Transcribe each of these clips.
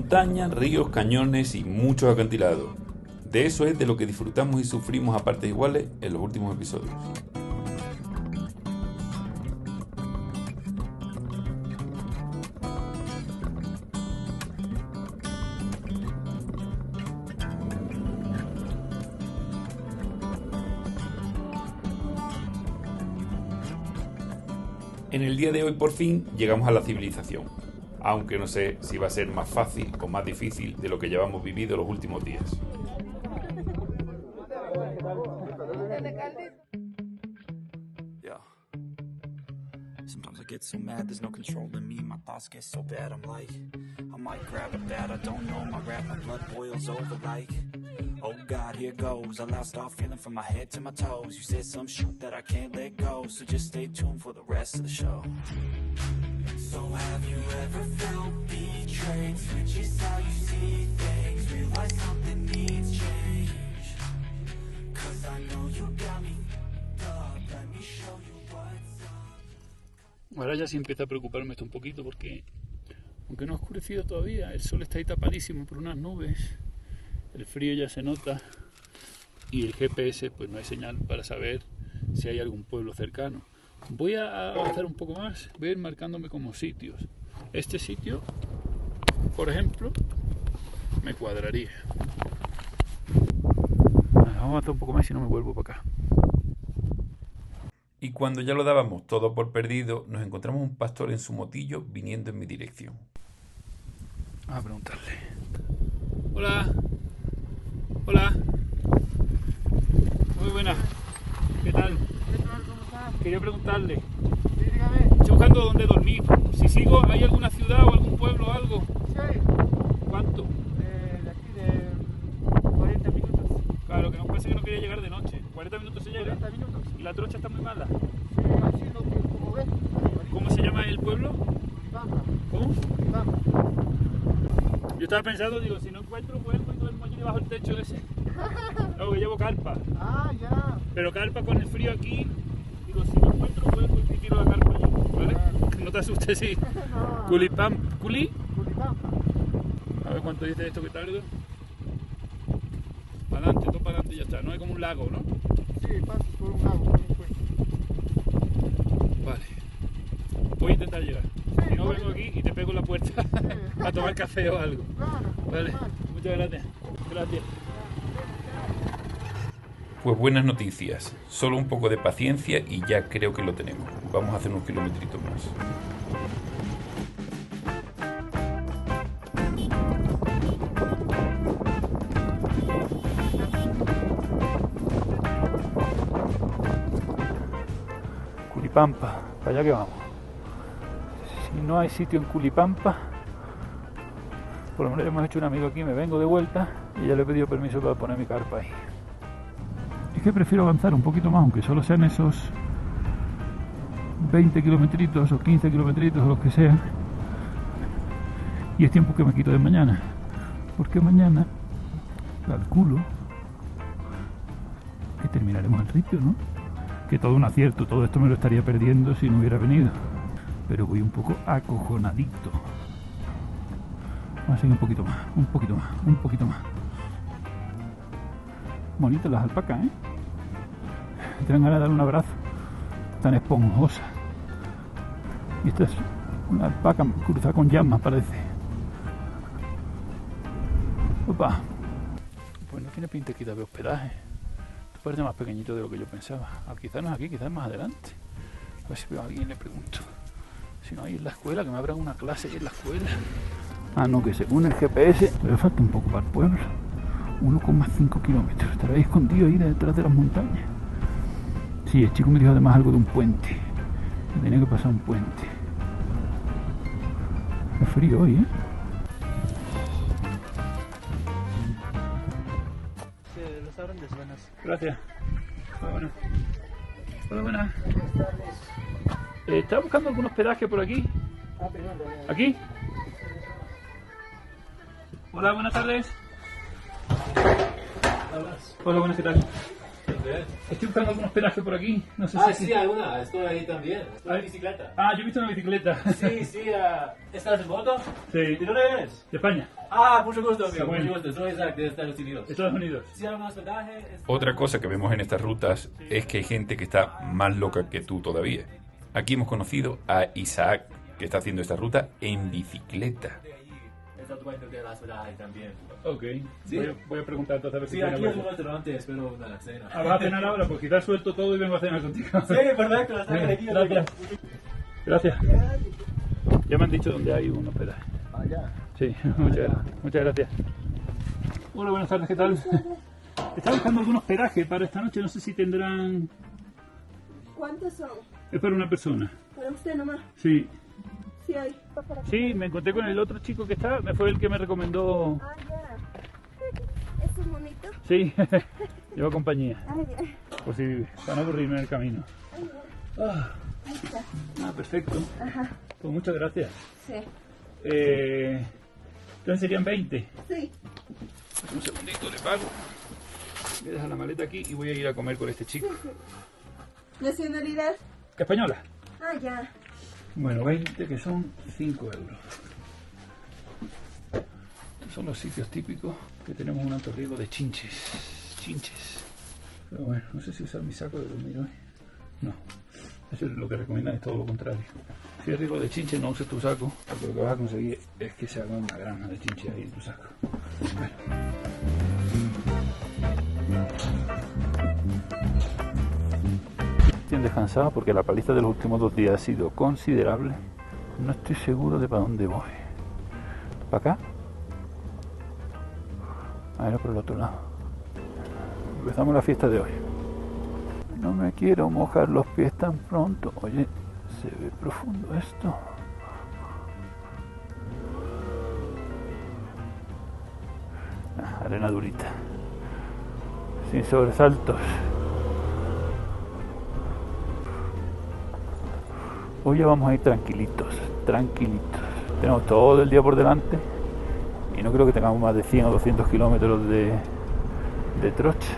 montañas, ríos, cañones y muchos acantilados. De eso es de lo que disfrutamos y sufrimos a partes iguales en los últimos episodios. En el día de hoy por fin llegamos a la civilización, aunque no sé si va a ser más fácil o más difícil de lo que llevamos vivido los últimos días. Sometimes I get so mad, there's no control in me. My thoughts get so bad, I'm like, I might grab a bat, I don't know. My rap, my blood boils over like, oh God, here goes. I lost all feeling from my head to my toes. You said some shit that I can't let go, so just stay tuned for the rest of the show. So have you ever felt betrayed? Switches how you see things, realize something needs change. Cause I know you got me up, let me show you what's up. Ahora ya sí empieza a preocuparme esto un poquito porque, aunque no ha oscurecido todavía, el sol está ahí tapadísimo por unas nubes, el frío ya se nota y el GPS pues no hay señal para saber si hay algún pueblo cercano. Voy a avanzar un poco más, voy a ir marcándome como sitios. Este sitio, por ejemplo, me cuadraría. Vamos a avanzar un poco más y no me vuelvo para acá. Y cuando ya lo dábamos todo por perdido, nos encontramos un pastor en su motillo viniendo en mi dirección. Vamos a preguntarle. Hola. Hola. Muy buenas. ¿Qué tal? ¿Cómo estás? Quería preguntarle. Sí, dígame. Estoy buscando dónde dormir. Si sigo, ¿hay alguna ciudad o algún pueblo o algo? Sí. ¿Cuánto? De aquí de 40 minutos. Claro, que no pensé que no quería llegar de noche. 40 minutos se llega. 40 minutos. ¿Y la trocha está muy mala? Sí, así lo que como ves. ¿Cómo se llama el pueblo? Curibamba. ¿Cómo? Curibamba. Yo estaba pensando, digo, si no encuentro, vuelvo y duermo allí debajo del techo ese. Luego que llevo carpa. Ah, ya. Pero carpa con el frío aquí, digo, si no encuentro, vuelvo y tiro la carpa allí, ¿vale? No te asustes, sí. No. Curibamba. Curibamba. A ver cuánto dice esto que tardo. Para adelante, todo para adelante y ya está. No hay como un lago, ¿no? Sí, pasas por un lago, por un puente. Vale. Voy a intentar llegar. Sí, Si no, voy. vengo aquí y te pego en la puerta a tomar café o algo. Claro. Vale. Normal. Muchas gracias. Gracias. Pues buenas noticias, solo un poco de paciencia y ya creo que lo tenemos. Vamos a hacer unos kilometritos más. Curipampa, para allá que vamos. Si no hay sitio en Curipampa, por lo menos hemos hecho un amigo aquí, me vengo de vuelta y ya le he pedido permiso para poner mi carpa ahí. Es que prefiero avanzar un poquito más, aunque solo sean esos 20 kilometritos o 15 kilometritos o lo que sea. Y es tiempo que me quito de mañana, porque mañana calculo que terminaremos el ritmo, ¿no? Que todo un acierto, todo esto me lo estaría perdiendo si no hubiera venido. Pero voy un poco acojonadito. Vamos a seguir un poquito más, un poquito más, un poquito más. Bonitas las alpacas, ¿eh? Te dan ganas de dar un abrazo. Tan esponjosa. Y esta es una alpaca cruzada con llamas, parece. Opa. Pues no tiene pinta aquí de hospedaje. Esto parece más pequeñito de lo que yo pensaba. Quizás no es aquí, quizás es más adelante. A ver si veo a alguien y le pregunto. Si no hay en la escuela, que me abran una clase en la escuela. Ah, no, que según el GPS, me falta un poco para el pueblo. 1,5 kilómetros. Estará ahí escondido ahí detrás de las montañas. Sí, el chico me dijo además algo de un puente. Que tenía que pasar un puente. Es frío hoy, ¿eh? Sí, los abren de buenas. Gracias. Hola, buenas. Hola, buenas. Estaba buscando algún hospedaje por aquí. Ah, perdón. ¿Aquí? Hola, buenas tardes. Hola, buenas, ¿qué tal? Estoy buscando algún hospedaje por aquí. No sé Sí, alguna. Estoy ahí también. Estoy en bicicleta. Yo he visto una bicicleta. Sí. ¿Estás en moto? Sí. ¿De dónde eres? De España. Mucho gusto, amigo. Samuel. Mucho gusto. Soy Isaac de Estados Unidos. Estados Unidos. Sí, algún hospedaje. Otra cosa que vemos en estas rutas es que hay gente que está más loca que tú todavía. Aquí hemos conocido a Isaac, que está haciendo esta ruta en bicicleta. Es el dueño del hospedaje también. Ok. Sí. Voy a preguntar entonces a ver si Sí, tiene aquí es hueco. un restaurante. Espero una cena. ¿Vas a cenar ahora? Pues quizás suelto todo y vengo a cenar contigo. Sí, perfecto. Está aquí. Gracias. Gracias. Ya me han dicho dónde hay un hospedaje. Ya. Sí, muchas gracias. Hola, buenas tardes, ¿qué tal? Estaba buscando algún hospedaje para esta noche, no sé si tendrán... ¿Cuántos son? Es para una persona. Para usted nomás. Sí. Sí, hay. Sí, me encontré con el otro chico que está, me fue el que me recomendó... Ya. ¿Es un monito? Sí, lleva compañía, Bien. por si para no aburrirme en el camino. Perfecto. Ajá. Pues muchas gracias. Sí. Entonces serían 20. Sí. Un segundito, le pago. Voy a dejar la maleta aquí y voy a ir a comer con este chico. ¿Nacionalidad? ¿Española? Ya. Bueno, 20 que son 5 euros. Estos son los sitios típicos que tenemos un alto riesgo de chinches. Pero bueno, no sé si usar mi saco de dormir hoy. No, eso es lo que recomiendan, es todo lo contrario. Si hay riesgo de chinches, no uses tu saco, porque lo que vas a conseguir es que se haga una granja de chinches ahí en tu saco. Bueno. Estoy descansado porque la paliza de los últimos 2 días ha sido considerable. No estoy seguro de para dónde voy. ¿Para acá? Era por el otro lado. Empezamos la fiesta de hoy. No me quiero mojar los pies tan pronto. Oye, se ve profundo esto. Arena durita. Sin sobresaltos. Hoy ya vamos a ir tranquilitos. Tenemos todo el día por delante y no creo que tengamos más de 100 o 200 kilómetros de trocha.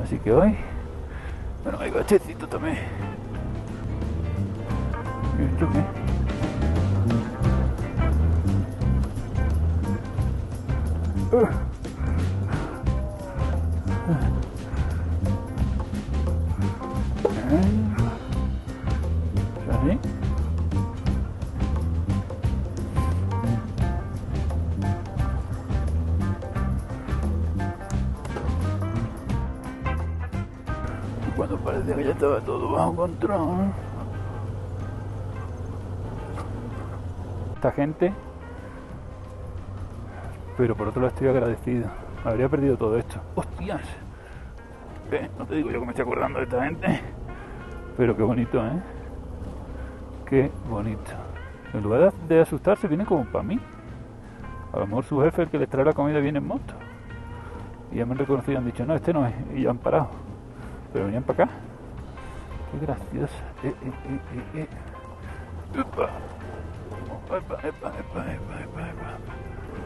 Así que hoy, bueno, hay bachecito también. ¿Y esto qué? ¿Así? Cuando parecía que ya estaba todo bajo control. Esta gente, pero por otro lado estoy agradecido. Me habría perdido todo esto. ¡Hostias! No te digo yo que me estoy acordando de esta gente, pero qué bonito, ¿eh? Qué bonito. En lugar de asustarse, vienen como para mí. A lo mejor su jefe, el que les trae la comida, viene en moto. Y ya me han reconocido y han dicho, no, este no es. Y ya han parado. Pero venían para acá. Qué gracioso. ¡Epa! ¡Epa!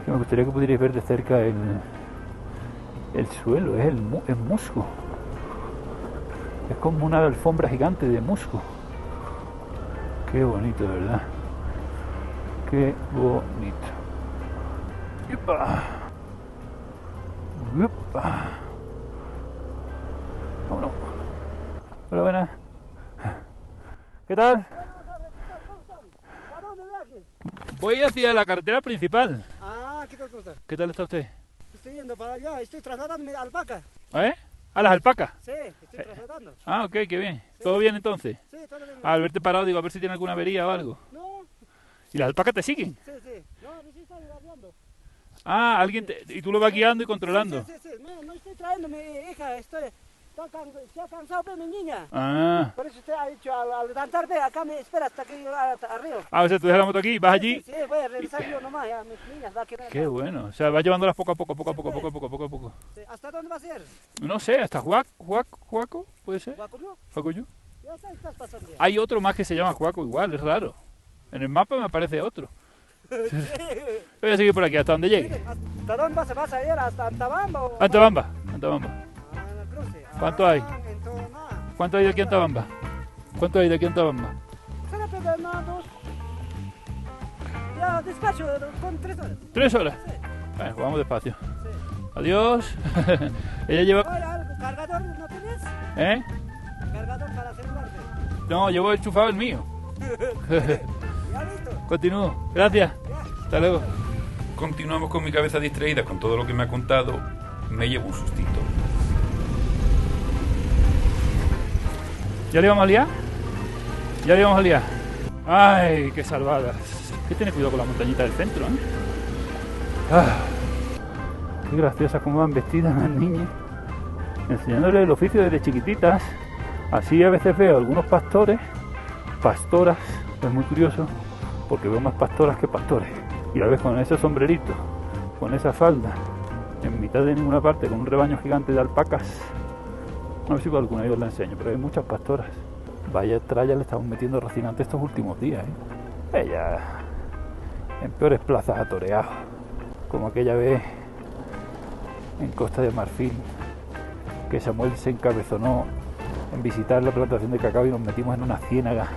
Me gustaría que pudierais ver de cerca el suelo. Es musgo. Es como una alfombra gigante de musgo. Qué bonito, de verdad. Qué bonito. ¡Epa! ¡Epa! Vámonos. Hola, buenas. ¿Qué tal? Voy hacia la carretera principal. ¿Qué tal cosa? ¿Qué tal está usted? Estoy yendo para allá, estoy trasladándome a alpaca. ¿Eh? ¿A las alpacas? Sí, estoy trasladando. Ok, qué bien. ¿Todo bien entonces? Sí, todo bien. Al verte parado, digo, a ver si tiene alguna avería o algo. No, ¿Y las alpacas te siguen? sí. No, sí están guiando. Y tú lo vas guiando y controlando. Sí. No estoy trayendo mi hija, se ha cansado de mi niña. Por eso usted ha dicho, al levantarme, acá me espera hasta que yo arriba. O sea, tú dejas la moto aquí, vas allí. Sí, voy a revisar yo nomás, ya mis niñas. Qué bueno. O sea, vas llevándolas poco a poco. Sí, ¿hasta dónde va a ser? No sé, hasta Juaco, ¿puede ser? ¿Guacuyo? ¿Juacoyo? Ya estás pasando ya. Hay otro más que se llama Juaco igual, es raro. En el mapa me aparece otro. Voy a seguir por aquí hasta donde llegue. ¿Hasta dónde vas a ir? ¿Hasta Antabamba? Antabamba. Cruce. ¿Cuánto hay? ¿Cuánto hay de aquí a Antabamba? ¿Cuánto hay de aquí a Antabamba? Ya, despacho, con 3 horas. 3 horas. Sí. Bueno, vamos despacio. Sí. Adiós. Ella lleva... Oye, ¿cargador no tienes? ¿Eh? ¿Cargador para celular? No, llevo enchufado el mío. Ya listo. Continúo. Gracias. Hasta luego. Continuamos con mi cabeza distraída con todo lo que me ha contado. Me llevo un sustito. ¿Ya le íbamos a liar? Ya le íbamos a liar. Ay, qué salvadas. Hay que tener cuidado con la montañita del centro, ¿eh? Ah, qué graciosas como van vestidas las niñas. Enseñándoles el oficio desde chiquititas. Así a veces veo algunos pastores, pastoras, es muy curioso, porque veo más pastoras que pastores. Y a veces con ese sombrerito, con esa falda, en mitad de ninguna parte, con un rebaño gigante de alpacas. No sé si con alguna de ellos la enseño, pero hay muchas pastoras. Vaya tralla le estamos metiendo Rocinante estos últimos días, ¿eh? Ella en peores plazas ha toreado, como aquella vez en Costa de Marfil, que Samuel se encabezonó en visitar la plantación de cacao y nos metimos en una ciénaga.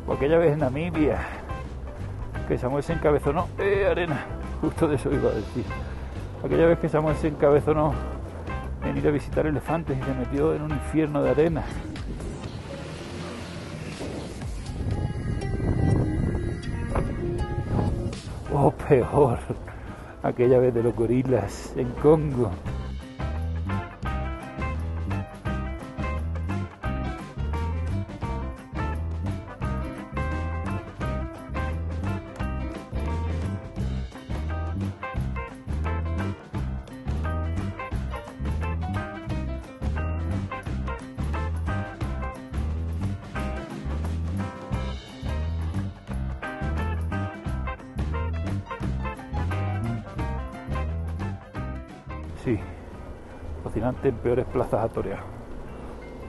O aquella vez en Namibia, que Samuel se encabezonó, arena, justo de eso iba a decir. Aquella vez que Samuel se encabezonó en ir a visitar elefantes y se metió en un infierno de arena. O peor, aquella vez de los gorilas en Congo. Sí, Rocinante en peores plazas a torear.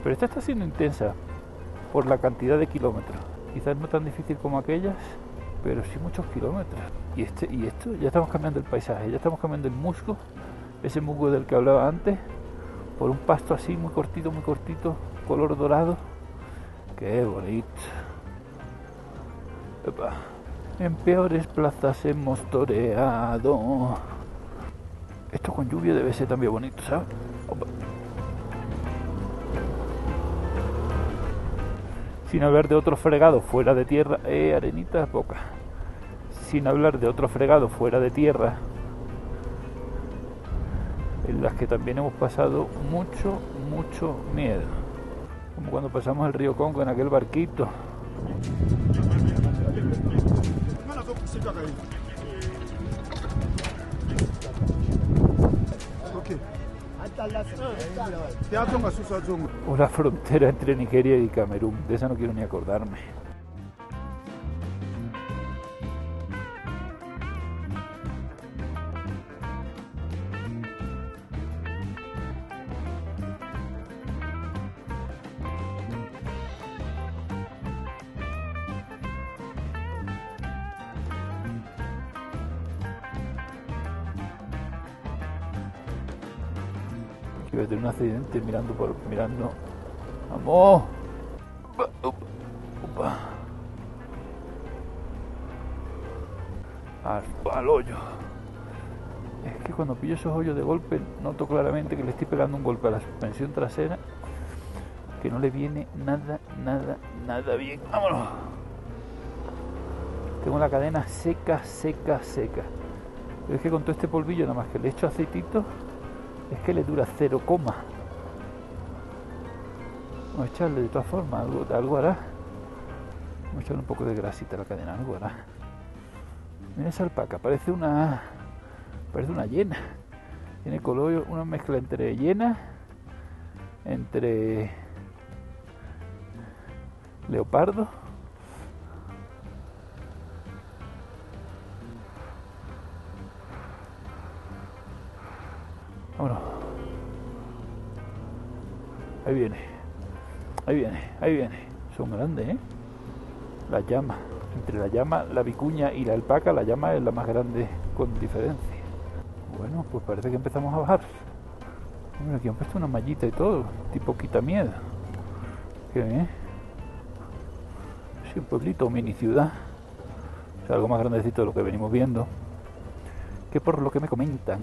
Pero esta está siendo intensa por la cantidad de kilómetros. Quizás no tan difícil como aquellas, pero sí muchos kilómetros. Y esto, ya estamos cambiando el paisaje, ya estamos cambiando el musgo, ese musgo del que hablaba antes, por un pasto así muy cortito, color dorado. Qué bonito. Epa. En peores plazas hemos toreado. Esto con lluvia debe ser también bonito, ¿sabes? Opa. Sin hablar de otro fregado fuera de tierra. Arenita poca. Sin hablar de otro fregado fuera de tierra, en las que también hemos pasado mucho miedo. Como cuando pasamos el río Congo en aquel barquito. O la frontera entre Nigeria y Camerún, de esa no quiero ni acordarme. Iba a tener un accidente mirando. ¡Vamos! Opa. Al hoyo. Es que cuando pillo esos hoyos de golpe noto claramente que le estoy pegando un golpe a la suspensión trasera que no le viene nada bien. ¡Vámonos! Tengo la cadena seca. Pero es que con todo este polvillo, nada más que le echo aceitito, es que le dura 0, vamos a echarle de todas formas, algo hará. Vamos a echarle un poco de grasita a la cadena, algo hará. Mira esa alpaca, parece una hiena. Tiene color, una mezcla entre hiena, entre leopardo. Vámonos. Ahí viene. Son grandes, ¿eh? Las llamas. Entre la llama, la vicuña y la alpaca, la llama es la más grande con diferencia. Bueno, pues parece que empezamos a bajar. Mira, aquí han puesto una mallita y todo, tipo quitamiedo. Qué bien. Sí, un pueblito, mini ciudad. O sea, algo más grandecito de lo que venimos viendo. Que por lo que me comentan,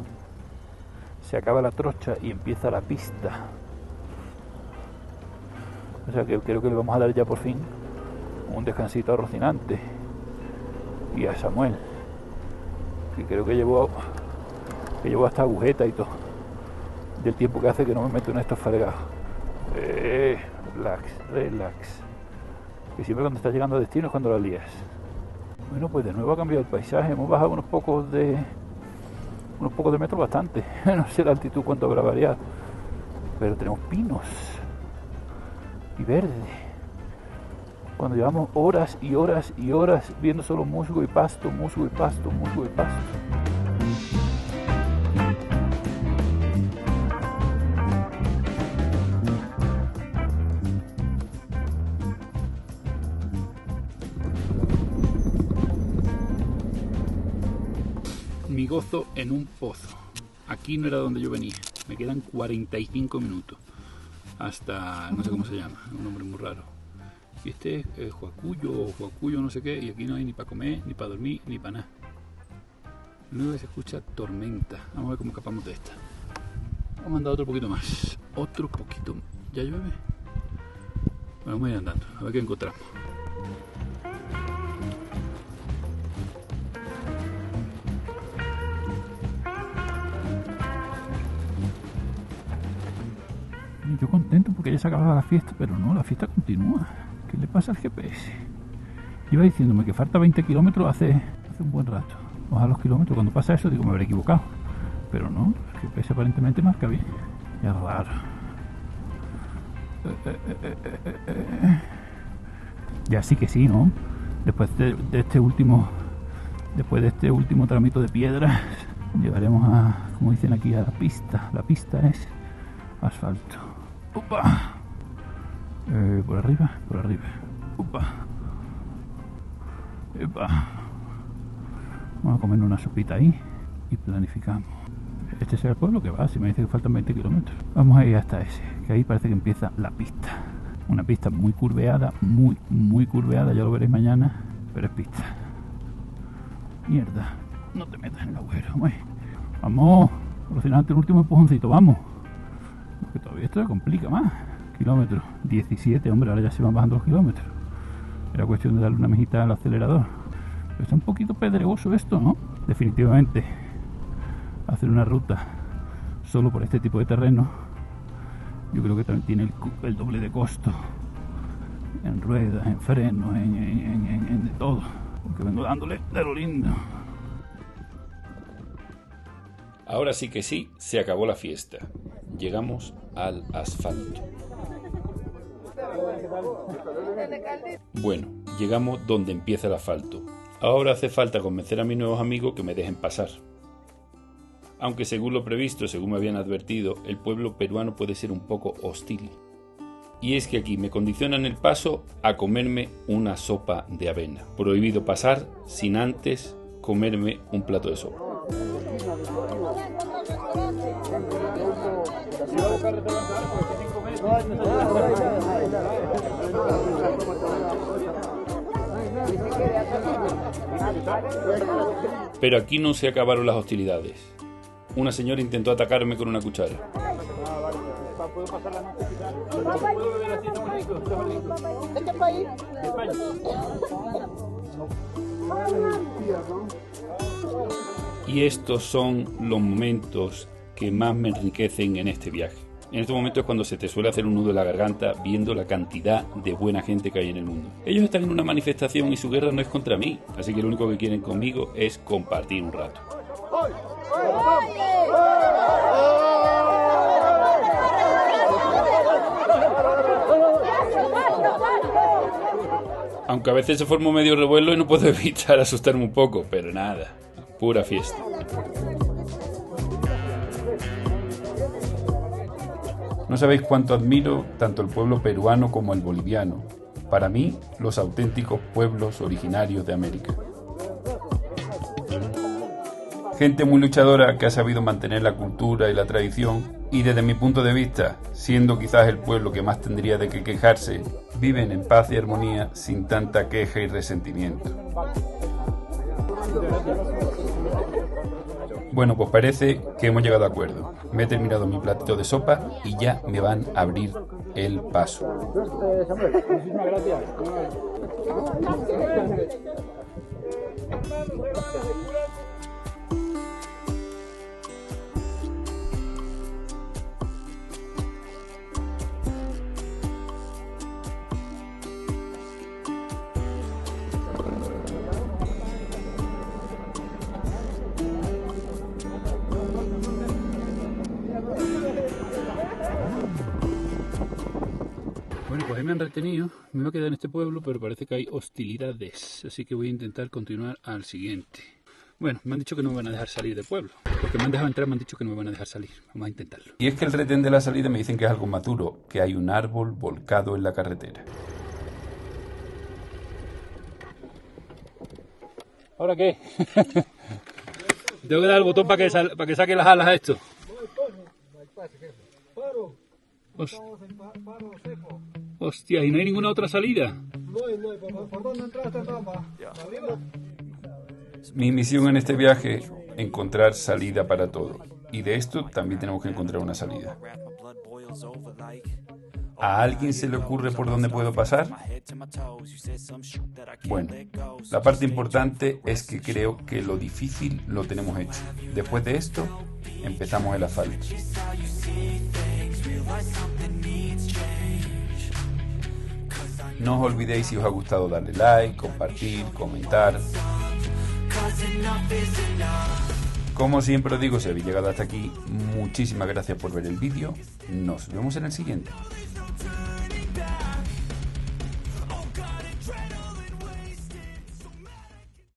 se acaba la trocha y empieza la pista. O sea que creo que le vamos a dar ya por fin un descansito a Rocinante y a Samuel, que creo que llevó hasta agujeta y todo, del tiempo que hace que no me meto en estos fregados. Relax, relax, que siempre cuando estás llegando a destino es cuando la lías. Bueno, pues de nuevo ha cambiado el paisaje, hemos bajado unos pocos de metros, bastante. No sé la altitud cuánto habrá variado, pero tenemos pinos y verde, cuando llevamos horas y horas y horas viendo solo musgo y pasto, musgo y pasto, musgo y pasto. Mi gozo en un pozo. Aquí no era donde yo venía. Me quedan 45 minutos hasta, no sé cómo se llama, un nombre muy raro. Y este es Huacuyo o Huacuyo no sé qué, y aquí no hay ni para comer, ni para dormir, ni para nada. Luego se escucha tormenta. Vamos a ver cómo escapamos de esta. Vamos a andar otro poquito más. Otro poquito. ¿Ya llueve? Bueno, vamos a ir andando, a ver qué encontramos. Yo contento porque ya se acababa la fiesta, pero no, la fiesta continúa. ¿Qué le pasa al GPS? Iba diciéndome que falta 20 kilómetros hace un buen rato. Baja los kilómetros, cuando pasa eso digo me habré equivocado. Pero no, el GPS aparentemente marca bien. Ya raro. Ya sí que sí, ¿no? Después de este último tramito de piedras, llegaremos a, como dicen aquí, a la pista. La pista es asfalto. ¡Upa! Por arriba. ¡Upa! ¡Epa! Vamos a comer una sopita ahí y planificamos. Este será el pueblo que va, si me dice que faltan 20 kilómetros. Vamos a ir hasta ese, que ahí parece que empieza la pista. Una pista muy curveada, muy curveada, ya lo veréis mañana, pero es pista. Mierda, no te metas en el agujero, vamos, Rocinante, el último empujoncito, vamos. Porque todavía esto se complica más. Kilómetros, 17, hombre, ahora ya se van bajando los kilómetros. Era cuestión de darle una mejita al acelerador. Pero está un poquito pedregoso esto, ¿no? Definitivamente, hacer una ruta solo por este tipo de terreno, yo creo que también tiene el doble de costo. En ruedas, en frenos, en de todo. Porque vengo dándole de lo lindo. Ahora sí que sí, se acabó la fiesta. Llegamos al asfalto. Bueno, llegamos donde empieza el asfalto. Ahora hace falta convencer a mis nuevos amigos que me dejen pasar. Aunque según lo previsto, según me habían advertido, el pueblo peruano puede ser un poco hostil. Y es que aquí me condicionan el paso a comerme una sopa de avena. Prohibido pasar sin antes comerme un plato de sopa. Pero aquí no se acabaron las hostilidades. Una señora intentó atacarme con una cuchara. Y estos son los momentos que más me enriquecen en este viaje. En este momento es cuando se te suele hacer un nudo en la garganta viendo la cantidad de buena gente que hay en el mundo. Ellos están en una manifestación y su guerra no es contra mí, así que lo único que quieren conmigo es compartir un rato. Aunque a veces se forma un medio revuelo y no puedo evitar asustarme un poco, pero nada, pura fiesta. No sabéis cuánto admiro tanto el pueblo peruano como el boliviano, Para mí, los auténticos pueblos originarios de América. Gente muy luchadora que ha sabido mantener la cultura y la tradición y desde mi punto de vista, siendo quizás el pueblo que más tendría de qué quejarse, viven en paz y armonía sin tanta queja y resentimiento. Bueno, pues parece que hemos llegado a acuerdo. Me he terminado mi platito de sopa y ya me van a abrir el paso. Muchísimas gracias. Bueno, pues ahí me han retenido, me voy a quedar en este pueblo, pero parece que hay hostilidades, así que voy a intentar continuar al siguiente. Bueno, me han dicho que no me van a dejar salir del pueblo, porque me han dejado entrar, me han dicho que no me van a dejar salir, vamos a intentarlo. Y es que el retén de la salida me dicen que es algo más duro, que hay un árbol volcado en la carretera. ¿Ahora qué? Tengo que dar el botón para que saque las alas a esto. Hostia, ¿y no hay ninguna otra salida? ¿Por dónde entraste, trampa? Mi misión en este viaje, encontrar salida para todo. Y de esto también tenemos que encontrar una salida. ¿A alguien se le ocurre por dónde puedo pasar? Bueno, la parte importante es que creo que lo difícil lo tenemos hecho. Después de esto, empezamos el asfalto. No os olvidéis, si os ha gustado, darle like, compartir, comentar. Como siempre os digo, si habéis llegado hasta aquí, muchísimas gracias por ver el vídeo. Nos vemos en el siguiente.